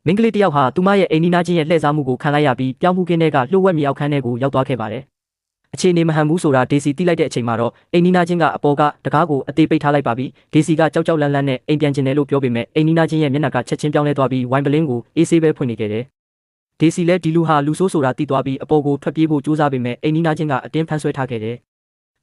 မင်းကလေးတယောက်ဟာသူမရဲ့အိမ်နီးနားချင်းရဲ့လှည့်စားမှုကိုခံလိုက်ရပြီးပြောင်းမှုကင်းတဲ့ကလှုပ်ဝက်မြောက်ခန်းထဲကိုရောက်သွားခဲ့ပါတယ်။အခြေအနေမဟန်ဘူးဆိုတာဒေစီသိလိုက်တဲ့အချိန်မှာတော့အိမ်နီးနားချင်းကအပေါ်ကတကားကိုအသေးပိတ်ထားလိုက်ပါပြီ။ဒေစီကကြောက်ကြောက်လန့်လန့်နဲ့အိမ်ပြန်ကျင်တယ်လို့ပြောပေမဲ့အိမ်နီးနားချင်းရဲ့မျက်နှာကချက်ချင်းပြောင်းလဲသွားပြီးဝိုင်ပလင်းကိုအေးဆေးပဲဖွင့်နေခဲ့တယ်။ဒေစီလည်းဒီလူဟာလူဆိုးဆိုတာသိသွားပြီးအပေါ်ကိုထွက်ပြေးဖို့ကြိုးစားပေမဲ့အိမ်နီးနားချင်းကအတင်းဖမ်းဆွဲထားခဲ့တယ်။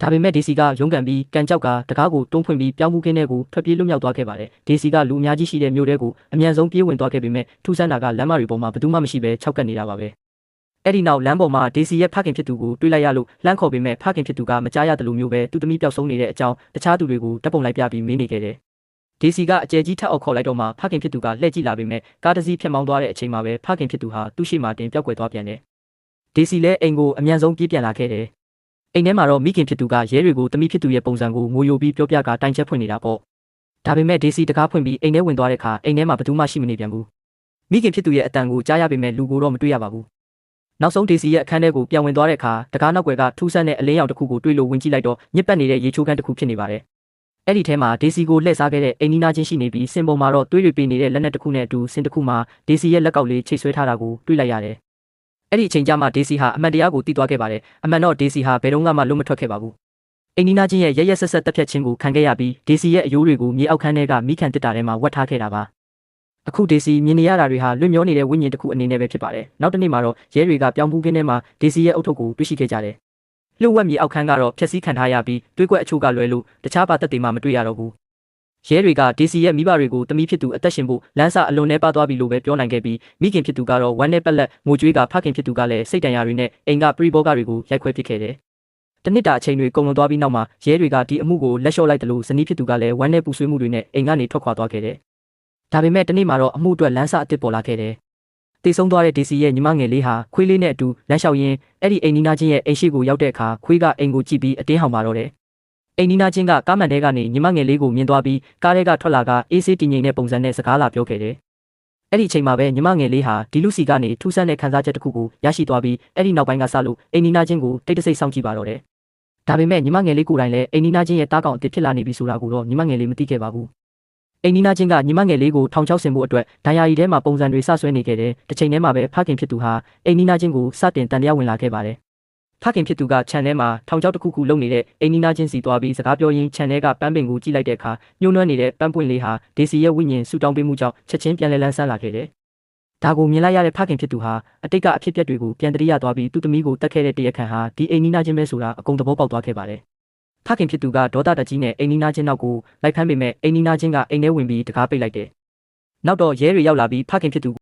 ဒါပေမဲ့ဒေစီကရုန်းကန်ပြီးကန်ကြောက်ကတကားကိုတွန်းဖွင့်ပြီးပြောင်းမှုကင်းတဲ့ကိုထွက်ပြေးလွတ်မြောက်သွားခဲ့ပါတယ်။ဒေစီကလူအများကြီးရှိတဲ့မြို့တဲကိုအမြန်ဆုံးပြေးဝင်သွားခဲ့ပေမဲ့ထူးဆန်းတာကလမ်းမတွေပေါ်မှာဘယ်သူမှမရှိပဲခြောက်ကပ်နေတာပါပဲ။အဲ့ဒီနောက်လမ်းပေါ်မှာဒေစီရဲ့ဖခင်ဖြစ်သူကိုတွေ့လိုက်ရလို့လှမ်းခေါ်ပေမဲ့ဖခင်ဖြစ်သူကမကြားရသလိုမျိုးပဲသူ့သမီးပျောက်ဆုံးနေတဲ့အကြောင်းတခြားသူတွေကိုဓာတ်ပုံလိုက်ပြပြီးမေးနေခဲ့တယ်။ဒေစီကအကျယ်ကြီးထပ်အောက်ခေါ်လိုက်တော့မှဖခင်ဖြစ်သူကလှည့်ကြည့်လာပေမဲ့ကားတစ်စီးဖြတ်မောင်းသွားတဲ့အချိန်မှာပဲဖခင်ဖြစ်သူဟာသူ့ရှေ့မှာတင်ပျောက်ကွယ်သွားပြန်တယ်။ဒေစီလည်းအိမ်ကိုအမြန်ဆုံးပြေးပြန်လာခဲ့တယ်။အိမ်ထဲမှာတော့မိခင်ဖြစ်သူကရဲတွေကိုသမီးဖြစ်သူရဲ့ပုံစံကိုငိုယိုပြီးပြောပြကတိုင်ချက်ဖွင့်နေတာပေါ့။ဒါပေမဲ့ဒေစီတကားဖွင့်ပြီးအိမ်ထဲဝင်သွားတဲ့အခါအိမ်ထဲမှာဘယ်သူမှရှိမနေပြန်ဘူး။မိခင်ဖြစ်သူရဲ့အတန်ကိုကြားရပေမဲ့လူကိုတော့မတွေ့ရပါဘူး။နောက်ဆုံးဒေစီရဲ့အခန်းထဲကိုပြန်ဝင်သွားတဲ့အခါတကားနောက်ွယ်ကထူးဆန်းတဲ့အလင်းရောင်တစ်ခုကိုတွေ့လို့ဝင်ကြည့်လိုက်တော့ညစ်ပတ်နေတဲ့ရေချိုးခန်းတစ်ခုဖြစ်နေပါတယ်။အဲ့ဒီထဲမှာဒေစီကိုလှည့်စားခဲ့တဲ့အိမ်နီးနားချင်းရှိနေပြီးစင်ပေါ်မှာတော့သွေးတွေပေနေတဲ့လက်နက်တစ်ခုနဲ့အတူစင်တစ်ခုမှာဒေစီရဲ့လက်ကောက်လေးချိတ်ဆွဲထားတာကိုတွေ့လိုက်ရတယ်။အဲ့ဒီအချိန်ကျမှဒေစီဟာအမှန်တရားကိုသိသွားခဲ့ပါတယ်။အမှန်တော့ဒေစီဟာဘယ်တော့မှလွတ်မထွက်ခဲ့ပါဘူး။အိမ်နီးနားချင်းရဲ့ရက်ဆက်တက်ဖြတ်ခြင်းကိုခံခဲ့ရပြီးဒေစီရဲ့အယိုးတွေကိုမြေအောက်ခန်းထဲကမိခံတစ်တာထဲမှာဝတ်ထားခဲ့တာပါ။အခုဒေစီမြင်နေရတာတွေဟာလွတ်မျောနေတဲ့ဝိညာဉ်တစ်ခုအနေနဲ့ပဲဖြစ်ပါတယ်။နောက်တစ်နေ့မှာတော့ရဲတွေကပြောင်းမှုကင်းထဲမှာဒေစီရဲ့အုတ်ထုပ်ကိုတွေ့ရှိခဲ့ကြတယ်။လှုပ်ဝက်မြေအောက်ခန်းကတော့ဖျက်ဆီးခံထားရပြီးတွေးကွက်အချို့ကလွဲလို့တခြားပါသက်တွေမှမတွေ့ရတော့ဘူး။ရဲတွေကဒေစီရဲ့မိဘတွေကိုတမီးဖြစ်သူအသက်ရှင်ဖို့လမ်းစာအလွန်နဲ့ပါသွားပြီလို့ပဲပြောနိုင်ခဲ့ပြီးမိခင်ဖြစ်သူကတော့ဝမ်းနဲ့ပက်လက်ငိုကြွေးကဖခင်ဖြစ်သူကလည်းစိတ်တန်ရာတွေနဲ့အိမ်ကပရိဘောဂတွေကိုရိုက်ခွဲပစ်ခဲ့တယ်။တနစ်တာအချိန်တွေကုန်လွန်သွားပြီးနောက်မှာရဲတွေကဒီအမှုကိုလက်လျှော့လိုက်တယ်လို့ဇနီးဖြစ်သူကလည်းဝမ်းနဲ့ပူဆွေးမှုတွေနဲ့အိမ်ကနေထွက်ခွာသွားခဲ့တယ်။ဒါပေမဲ့တနေ့မှာတော့အမှုအတွက်လမ်းစာအစ်စ်ပေါ်လာခဲ့တယ်။တည်ဆုံးသွားတဲ့ဒေစီရဲ့ညီမငယ်လေးဟာခွေးလေးနဲ့အတူလမ်းလျှောက်ရင်းအဲ့ဒီအိမ်နီးနားချင်းရဲ့အိမ်ရှိကိုရောက်တဲ့အခါခွေးကအိမ်ကိုကြည့်ပြီးအတင်းဟောင်ပါတော့တယ်။အိမ်နီးနားချင်းကကားမန်တဲကနေညီမငယ်လေးကိုမြင်သွားပြီးကားထဲကထွက်လာကအေးဆေးတည်ငြိမ်တဲ့ပုံစံနဲ့စကားလာပြောခဲ့တယ်။အဲ့ဒီအချိန်မှာပဲညီမငယ်လေးဟာဒီလူစီကနေထူးဆန်းတဲ့ခံစားချက်တစ်ခုကိုရရှိသွားပြီးအဲ့ဒီနောက်ပိုင်းကစလို့အိမ်နီးနားချင်းကိုတိတ်တဆိတ်စောင့်ကြည့်ပါတော့တယ်။ဒါပေမဲ့ညီမငယ်လေးကိုယ်တိုင်လည်းအိမ်နီးနားချင်းရဲ့တားကောင်အစ်စ်ဖြစ်လာနေပြီဆိုတာကိုတော့ညီမငယ်လေးမသိခဲ့ပါဘူး။အိမ်နီးနားချင်းကညီမငယ်လေးကိုထောင်ချောက်ဆင်ဖို့အတွက်ဒဏ်ရာရီထဲမှာပုံစံတွေစဆွဲနေခဲ့တယ်။တစ်ချိန်တည်းမှာပဲဖခင်ဖြစ်သူဟာအိမ်နီးနားချင်းကိုစတင်တန်တရားဝင်လာခဲ့ပါတယ်။ဖခင်ဖြစ်သူကခြံထဲမှာထောင်ချောက်တစ်ခုခုလုံနေတဲ့အိမ်နီးနားချင်းစီသွားပြီးစကားပြောရင်းခြံထဲကပန်းပင်ကိုကြည့်လိုက်တဲ့အခါညှိုးနွမ်းနေတဲ့ပန်းပွင့်လေးဟာဒေစီရဲ့ဝိညာဉ်ဆူတောင်းပေးမှုကြောင့်ချက်ချင်းပြန်လဲလန်းဆန်းလာခဲ့တယ်။ဒါကိုမြင်လိုက်ရတဲ့ဖခင်ဖြစ်သူဟာအတိတ်ကအဖြစ်အပျက်တွေကိုပြန်တရိယာသွားပြီးသူ့သမီးကိုတတ်ခဲ့တဲ့တရားခံဟာဒီအိမ်နီးနားချင်းပဲဆိုတာအကုန်သဘောပေါက်သွားခဲ့ပါတယ်။ဖခင်ဖြစ်သူကဒေါသတကြီးနဲ့အိမ်နီးနားချင်းနောက်ကိုလိုက်ဖမ်းပေမဲ့အိမ်နီးနားချင်းကအိမ်ထဲဝင်ပြီးတကားပိတ်လိုက်တယ်။နောက်တော့ရဲတွေရောက်လာပြီးဖခင်ဖြစ်သူ